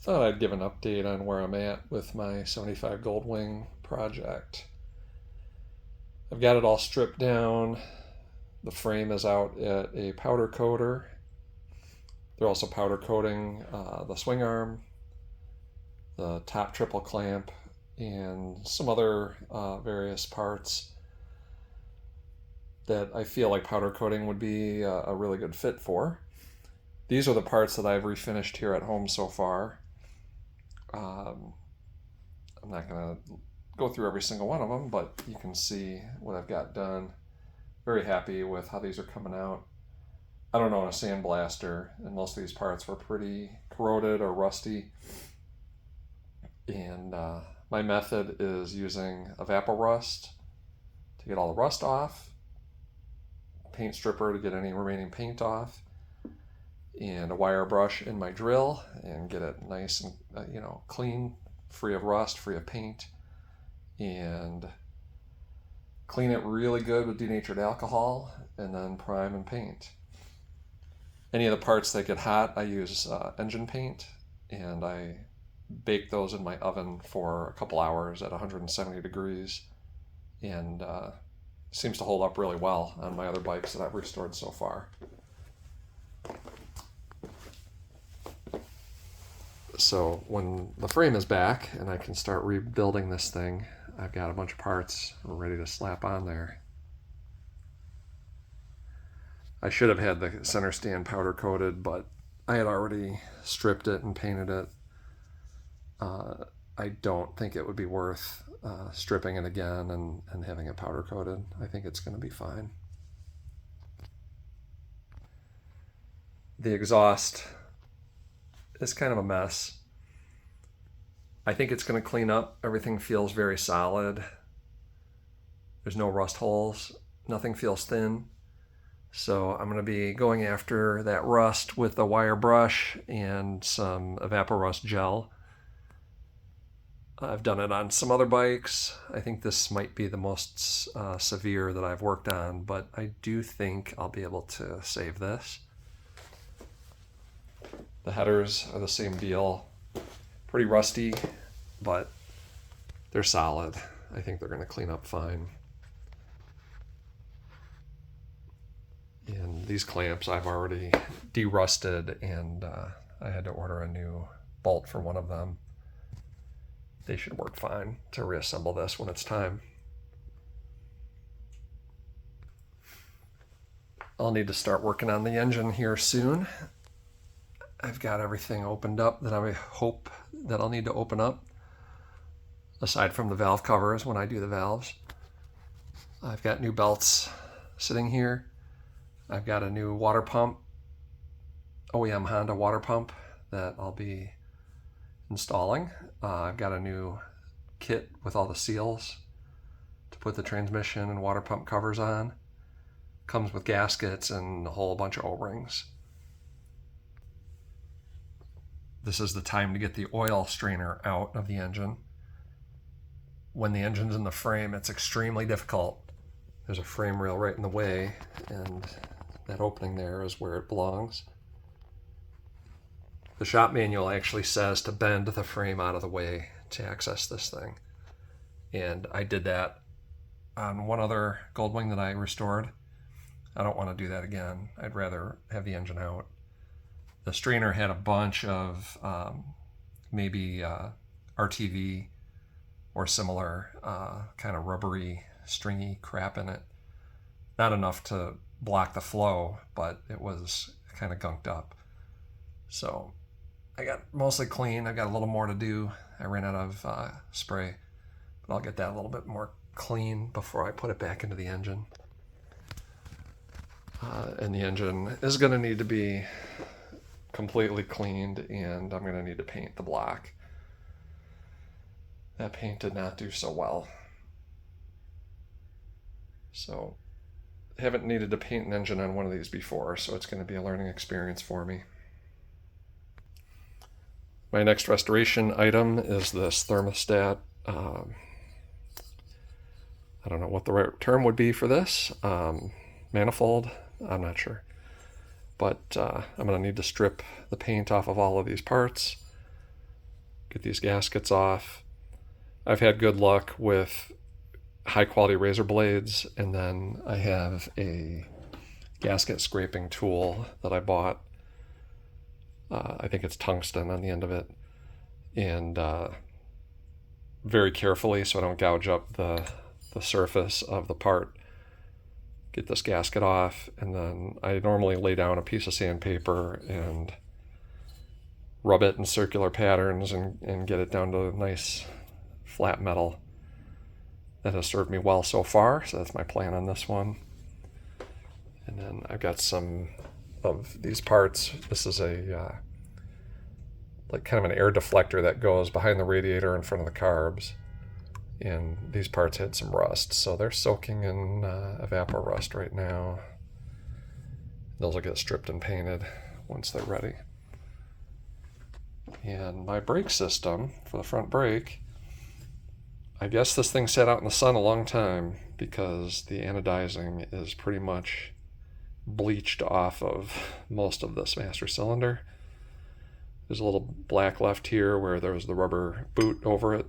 thought I'd give an update on where I'm at with my 75 Goldwing project. I've got it all stripped down. The frame is out at a powder coater. They're also powder coating the swing arm, the top triple clamp, and some other various parts that I feel like powder coating would be a really good fit for. These are the parts that I've refinished here at home so far. I'm not going to go through every single one of them, but you can see what I've got done. Very happy with how these are coming out. I don't own a sandblaster, and most of these parts were pretty corroded or rusty. And my method is using Evapo-Rust to get all the rust off, paint stripper to get any remaining paint off, and a wire brush in my drill and get it nice and clean, free of rust, free of paint, and clean it really good with denatured alcohol, and then prime and paint. Any of the parts that get hot, I use engine paint, and I bake those in my oven for a couple hours at 170 degrees, and seems to hold up really well on my other bikes that I've restored so far. So when the frame is back and I can start rebuilding this thing, I've got a bunch of parts ready to slap on there. I should have had the center stand powder coated, but I had already stripped it and painted it. I don't think it would be worth stripping it again and having it powder coated. I think it's going to be fine. The exhaust is kind of a mess. I think it's going to clean up. Everything feels very solid. There's no rust holes. Nothing feels thin. So I'm going to be going after that rust with a wire brush and some Evapo-Rust gel. I've done it on some other bikes. I think this might be the most severe that I've worked on, but I do think I'll be able to save this. The headers are the same deal. Pretty rusty, but they're solid. I think they're going to clean up fine. And these clamps I've already derusted, and I had to order a new bolt for one of them. They should work fine to reassemble this when it's time. I'll need to start working on the engine here soon. I've got everything opened up that I hope that I'll need to open up, aside from the valve covers when I do the valves. I've got new belts sitting here. I've got a new water pump, OEM Honda water pump that I'll be installing. I've got a new kit with all the seals to put the transmission and water pump covers on. Comes with gaskets and a whole bunch of O-rings. This is the time to get the oil strainer out of the engine. When the engine's in the frame, it's extremely difficult. There's a frame rail right in the way, and that opening there is where it belongs. The shop manual actually says to bend the frame out of the way to access this thing. And I did that on one other Goldwing that I restored. I don't want to do that again. I'd rather have the engine out. The strainer had a bunch of maybe RTV or similar kind of rubbery, stringy crap in it. Not enough to block the flow, but it was kind of gunked up. So I got mostly clean. I got a little more to do. I ran out of spray, but I'll get that a little bit more clean before I put it back into the engine. And the engine is going to need to be completely cleaned, and I'm going to need to paint the block. That paint did not do so well. So I haven't needed to paint an engine on one of these before, so it's going to be a learning experience for me. My next restoration item is this thermostat. I don't know what the right term would be for this. Manifold, I'm not sure. But I'm going to need to strip the paint off of all of these parts. get these gaskets off. I've had good luck with high quality razor blades, and then I have a gasket scraping tool that I bought. I think it's tungsten on the end of it, and very carefully so I don't gouge up the surface of the part. Get this gasket off, and then I normally lay down a piece of sandpaper and rub it in circular patterns and get it down to nice flat metal. That has served me well so far, so that's my plan on this one. And then I've got some of these parts. This is a like kind of an air deflector that goes behind the radiator in front of the carbs. And these parts had some rust, so they're soaking in evapor rust right now. Those will get stripped and painted once they're ready. And my brake system for the front brake, I guess this thing sat out in the sun a long time because the anodizing is pretty much bleached off of most of this master cylinder. There's a little black left here where there was the rubber boot over it.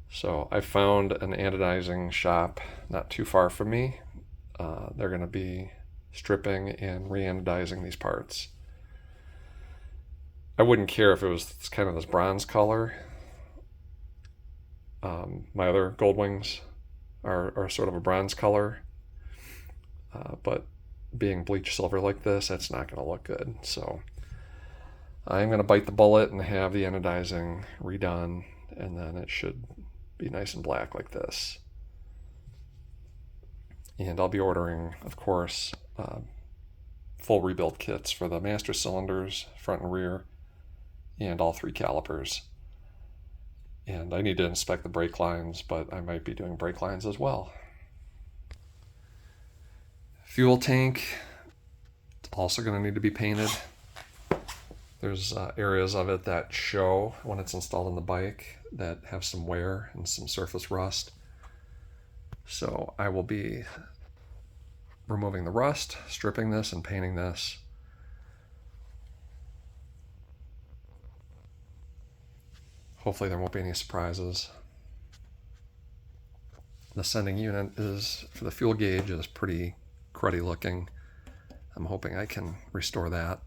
So I found an anodizing shop not too far from me. They're going to be stripping and re-anodizing these parts. I wouldn't care if it was kind of this bronze color. My other Goldwings are sort of a bronze color, but being bleached silver like this, that's not going to look good. So I'm going to bite the bullet and have the anodizing redone, and then it should be nice and black like this. And I'll be ordering, of course, full rebuild kits for the master cylinders, front and rear, and all 3 calipers. And I need to inspect the brake lines, but I might be doing brake lines as well. Fuel tank, it's also going to need to be painted. There's areas of it that show when it's installed on the bike that have some wear and some surface rust. So I will be removing the rust, stripping this, and painting this. Hopefully there won't be any surprises. The sending unit for the fuel gauge is pretty cruddy looking. I'm hoping I can restore that.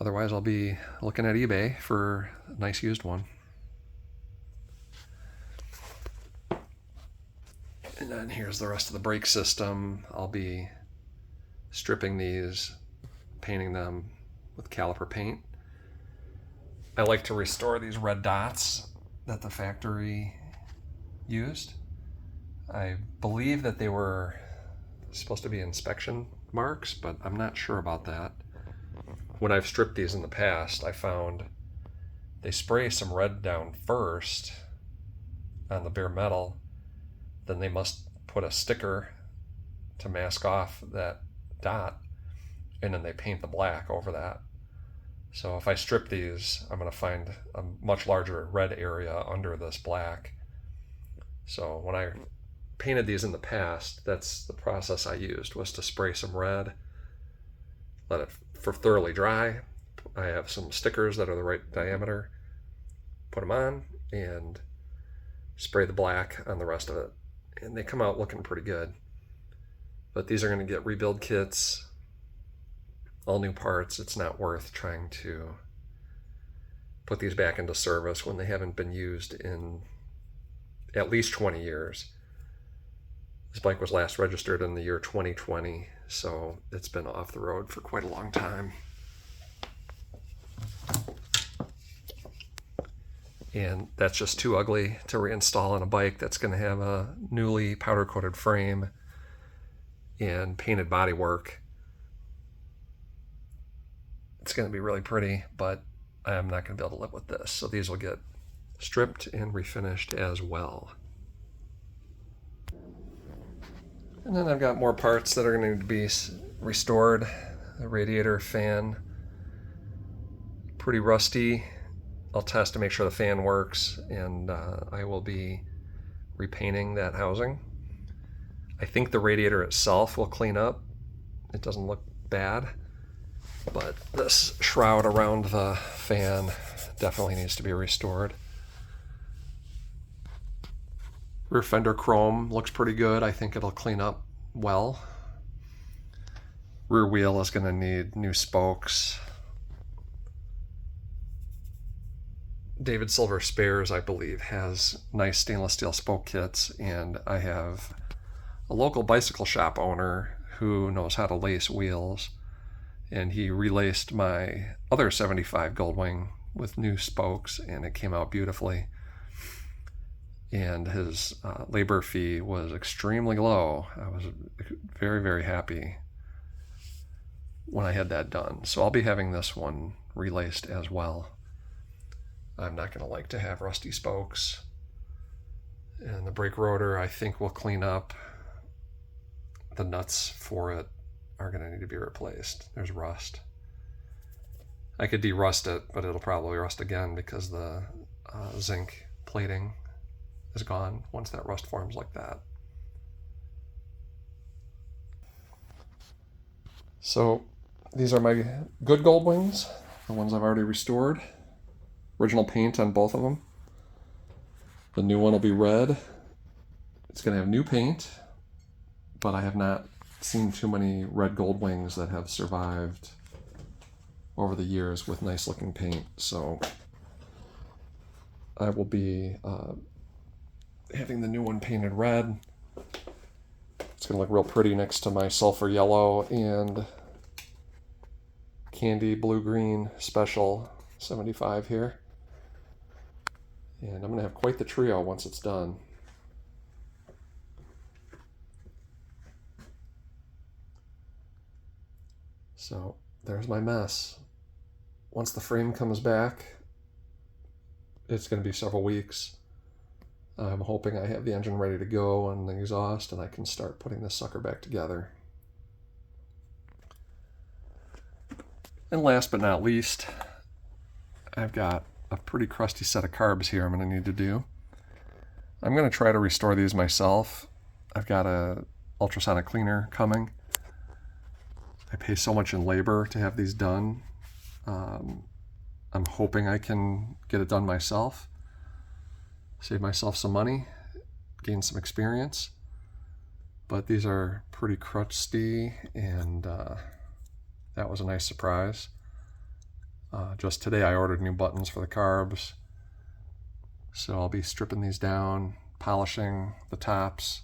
Otherwise, I'll be looking at eBay for a nice used one. And then here's the rest of the brake system. I'll be stripping these, painting them with caliper paint. I like to restore these red dots that the factory used. I believe that they were supposed to be inspection marks, but I'm not sure about that. When I've stripped these in the past, I found they spray some red down first on the bare metal, then they must put a sticker to mask off that dot, and then they paint the black over that. So if I strip these, I'm going to find a much larger red area under this black. So when I painted these in the past, that's the process I used, was to spray some red, let it thoroughly dry. I have some stickers that are the right diameter, put them on, and spray the black on the rest of it. And they come out looking pretty good. But these are going to get rebuild kits, all new parts. It's not worth trying to put these back into service when they haven't been used in at least 20 years. This bike was last registered in the year 2020, so it's been off the road for quite a long time. And that's just too ugly to reinstall on a bike that's going to have a newly powder-coated frame and painted bodywork. It's going to be really pretty, but I'm not going to be able to live with this. So these will get stripped and refinished as well. And then I've got more parts that are going to need to be restored. The radiator fan, pretty rusty. I'll test to make sure the fan works, and I will be repainting that housing. I think the radiator itself will clean up. It doesn't look bad, but this shroud around the fan definitely needs to be restored. Rear fender chrome looks pretty good. I think it'll clean up well. Rear wheel is going to need new spokes. David Silver Spares, I believe, has nice stainless steel spoke kits, and I have a local bicycle shop owner who knows how to lace wheels, and he relaced my other 75 Goldwing with new spokes, and it came out beautifully. And his labor fee was extremely low. I was very, very happy when I had that done. So I'll be having this one relaced as well. I'm not going to like to have rusty spokes. And the brake rotor, I think, will clean up. The nuts for it are going to need to be replaced. There's rust. I could de-rust it, but it'll probably rust again because the zinc plating is gone once that rust forms like that. So these are my good Goldwings, the ones I've already restored. Original paint on both of them. The new one will be red. It's going to have new paint, but I have not seen too many red Goldwings that have survived over the years with nice looking paint. So I will be having the new one painted red. It's going to look real pretty next to my sulfur yellow and candy blue-green special 75 here. And I'm going to have quite the trio once it's done. So there's my mess. Once the frame comes back, it's going to be several weeks. I'm hoping I have the engine ready to go and the exhaust, and I can start putting this sucker back together. And last but not least, I've got a pretty crusty set of carbs here I'm going to need to do. I'm going to try to restore these myself. I've got a ultrasonic cleaner coming. I pay so much in labor to have these done. I'm hoping I can get it done myself, save myself some money, gain some experience. But these are pretty crusty, and that was a nice surprise. Just today I ordered new buttons for the carbs, so I'll be stripping these down, polishing the tops,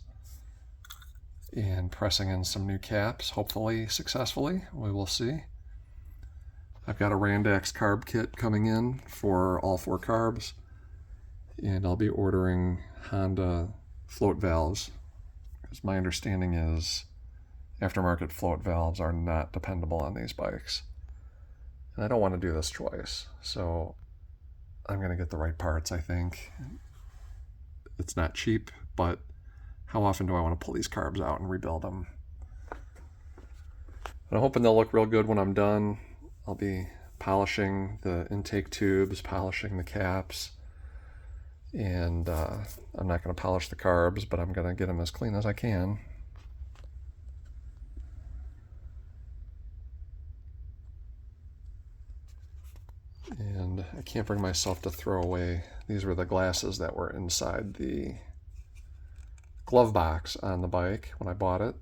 and pressing in some new caps, hopefully successfully. We will see. I've got a Randax carb kit coming in for all 4 carbs, and I'll be ordering Honda float valves, because my understanding is aftermarket float valves are not dependable on these bikes. And I don't want to do this twice, so I'm going to get the right parts, I think. It's not cheap, but how often do I want to pull these carbs out and rebuild them? But I'm hoping they'll look real good when I'm done. I'll be polishing the intake tubes, polishing the caps, and I'm not going to polish the carbs, but I'm going to get them as clean as I can. And I can't bring myself to throw away. These were the glasses that were inside the glove box on the bike when I bought it.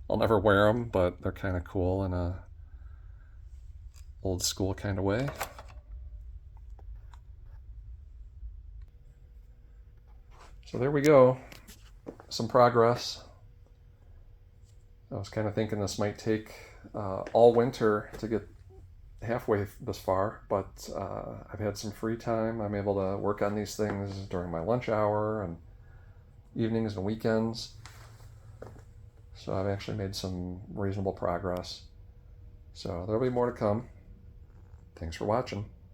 I'll never wear them, but they're kind of cool in a old school kind of way. So there we go. Some progress. I was kind of thinking this might take all winter to get halfway this far, but I've had some free time. I'm able to work on these things during my lunch hour and evenings and weekends. So I've actually made some reasonable progress. So there'll be more to come. Thanks for watching.